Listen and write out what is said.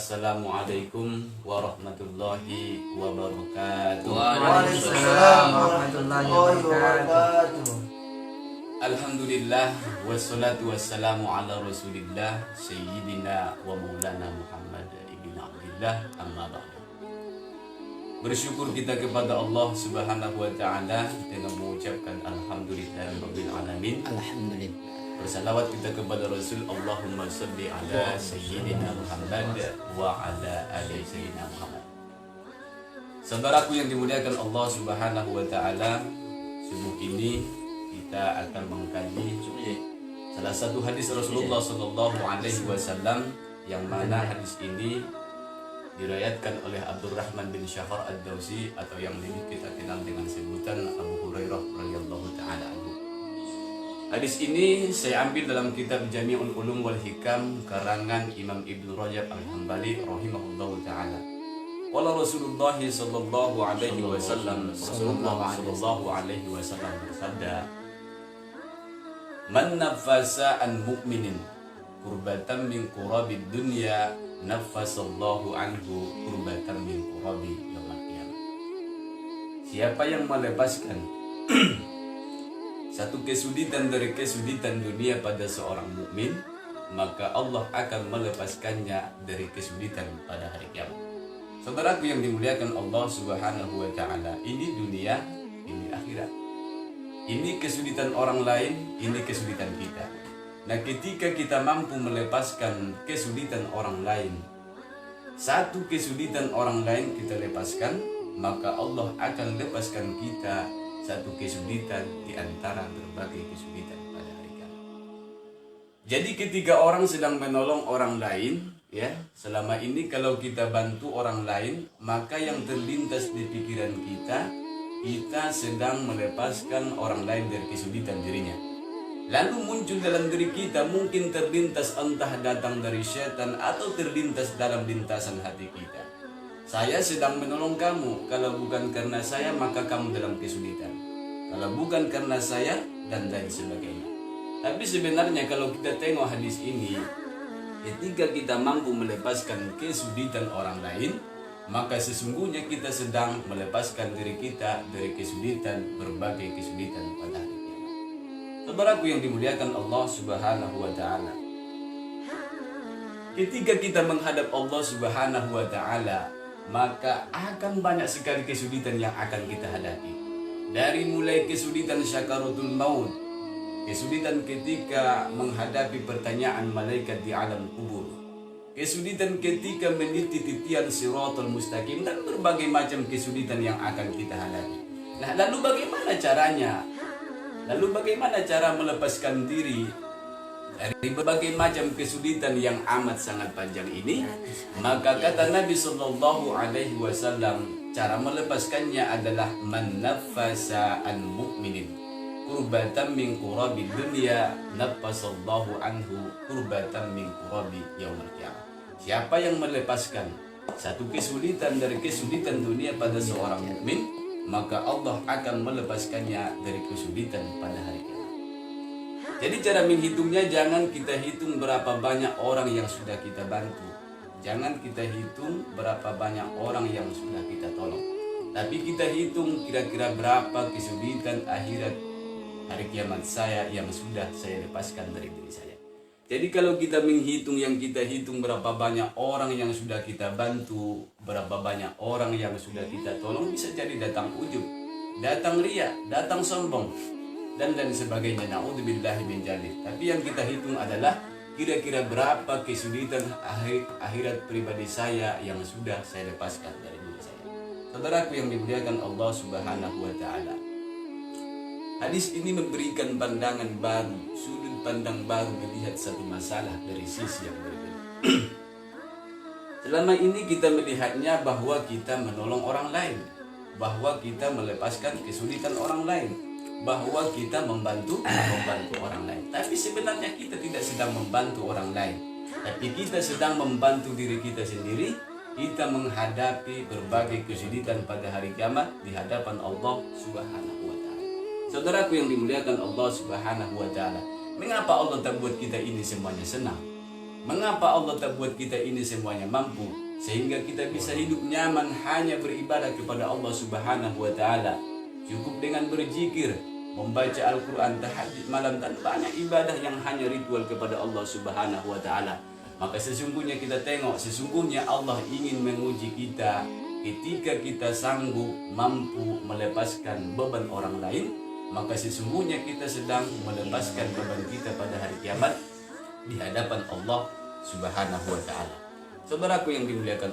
Assalamualaikum warahmatullahi wabarakatuh. Waalaikumsalam warahmatullahi wabarakatuh. Alhamdulillah wassalatu wassalamu ala rasulillah Sayyidina wa maulana Muhammad ibn Abdillah, amma ba'du. Bersyukur kita kepada Allah subhanahu wa ta'ala dengan mengucapkan Alhamdulillahirabbil alamin. Alhamdulillah. Bersalawat kita kepada Rasul, Allahumma salli ala Sayyidina Muhammad wa ala ali Sayyidina Muhammad. Saudaraku yang dimuliakan Allah subhanahu wa ta'ala, subuh ini kita akan mengkaji salah satu hadis Rasulullah sallallahu alaihi wasallam, yang mana hadis ini diriwayatkan oleh Abdurrahman bin Syahr ad-Dawsi, atau yang lebih kita kenal dengan sebutan Abu Hurairah radhiyallahu ta'ala anhu. Hadis ini saya ambil dalam kitab Jami'ul Ulum wal Hikam karangan Imam Ibnu Rajab Al-Hambali rahimahullahu ta'ala. Wala Rasulullah sallallahu alaihi wasallam, Rasulullah sallallahu alaihi wasallam bersabda, "Man nafasa an mu'minin kurbatan min qurabid dunya, nafasallahu anhu kurbatan min qurabi yaumil qiyamah." Siapa yang melepaskan satu kesulitan dari kesulitan dunia pada seorang mukmin, maka Allah akan melepaskannya dari kesulitan pada hari kiamat. Saudaraku yang dimuliakan Allah subhanahu wa ta'ala, ini dunia, ini akhirat. Ini kesulitan orang lain, ini kesulitan kita. Nah, ketika kita mampu melepaskan kesulitan orang lain, satu kesulitan orang lain kita lepaskan, maka Allah akan lepaskan kita satu kesulitan di antara berbagai kesulitan pada hari kiamat. Jadi ketika orang sedang menolong orang lain, ya, selama ini kalau kita bantu orang lain, maka yang terlintas di pikiran kita sedang melepaskan orang lain dari kesulitan dirinya. Lalu muncul dalam diri kita, mungkin terlintas entah datang dari syaitan atau terlintas dalam lintasan hati kita, saya sedang menolong kamu, kalau bukan karena saya maka kamu dalam kesulitan, kalau bukan karena saya, dan lain sebagainya. Tapi sebenarnya kalau kita tengok hadis ini, ketika kita mampu melepaskan kesulitan orang lain, maka sesungguhnya kita sedang melepaskan diri kita dari kesulitan, berbagai kesulitan pada hari kiamat. Saudaraku yang dimuliakan Allah subhanahu wa ta'ala, ketika kita menghadap Allah subhanahu wa ta'ala, maka akan banyak sekali kesulitan yang akan kita hadapi. Dari mulai kesulitan syakaratul maut, kesulitan ketika menghadapi pertanyaan malaikat di alam kubur, kesulitan ketika meniti titian siratal mustaqim, dan berbagai macam kesulitan yang akan kita hadapi. Nah, lalu bagaimana caranya? Lalu bagaimana cara melepaskan diri dari berbagai macam kesulitan yang amat sangat panjang ini? Maka kata Nabi sallallahu alaihi wasallam, cara melepaskannya adalah man nafasa an mu'minin kurbatan min qurabi dunya, nafasallahu anhu kurbatan min qurabi yaumil qiyamah. Siapa yang melepaskan satu kesulitan dari kesulitan dunia pada seorang mukmin, maka Allah akan melepaskannya dari kesulitan pada hari kiamat. Jadi cara menghitungnya, jangan kita hitung berapa banyak orang yang sudah kita bantu, jangan kita hitung berapa banyak orang yang sudah kita tolong, tapi kita hitung kira-kira berapa kesulitan akhirat hari kiamat saya yang sudah saya lepaskan dari diri saya. Jadi kalau kita menghitung, yang kita hitung berapa banyak orang yang sudah kita bantu, berapa banyak orang yang sudah kita tolong, bisa jadi datang ujub, datang ria, datang sombong, dan lain sebagainya. Na'udzubillahi min dzalik. Tapi yang kita hitung adalah kira-kira berapa kesulitan akhirat pribadi saya yang sudah saya lepaskan dari diri saya. Saudaraku yang dimuliakan Allah subhanahu wa ta'ala, hadis ini memberikan pandangan baru, sudut pandang baru melihat satu masalah dari sisi yang berbeda. Selama ini kita melihatnya bahwa kita menolong orang lain, bahwa kita melepaskan kesulitan orang lain, bahwa kita membantu orang lain. Tapi sebenarnya kita tidak sedang membantu orang lain, tapi kita sedang membantu diri kita sendiri. Kita menghadapi berbagai kesulitan pada hari kiamat di hadapan Allah subhanahu wa ta'ala. Saudaraku yang dimuliakan Allah subhanahu wa ta'ala, mengapa Allah tak buat kita ini semuanya senang? Mengapa Allah tak buat kita ini semuanya mampu sehingga kita bisa hidup nyaman hanya beribadah kepada Allah Subhanahu wa taala. Cukup dengan berzikir, membaca Al-Qur'an, tahajud malam, dan banyak ibadah yang hanya ritual kepada Allah Subhanahu wa taala. Maka sesungguhnya kita tengok, sesungguhnya Allah ingin menguji kita ketika kita sanggup mampu melepaskan beban orang lain, maka sesungguhnya kita sedang melepaskan beban kita pada hari kiamat di hadapan Allah Subhanahu wa taala. Saudaraku yang dimuliakan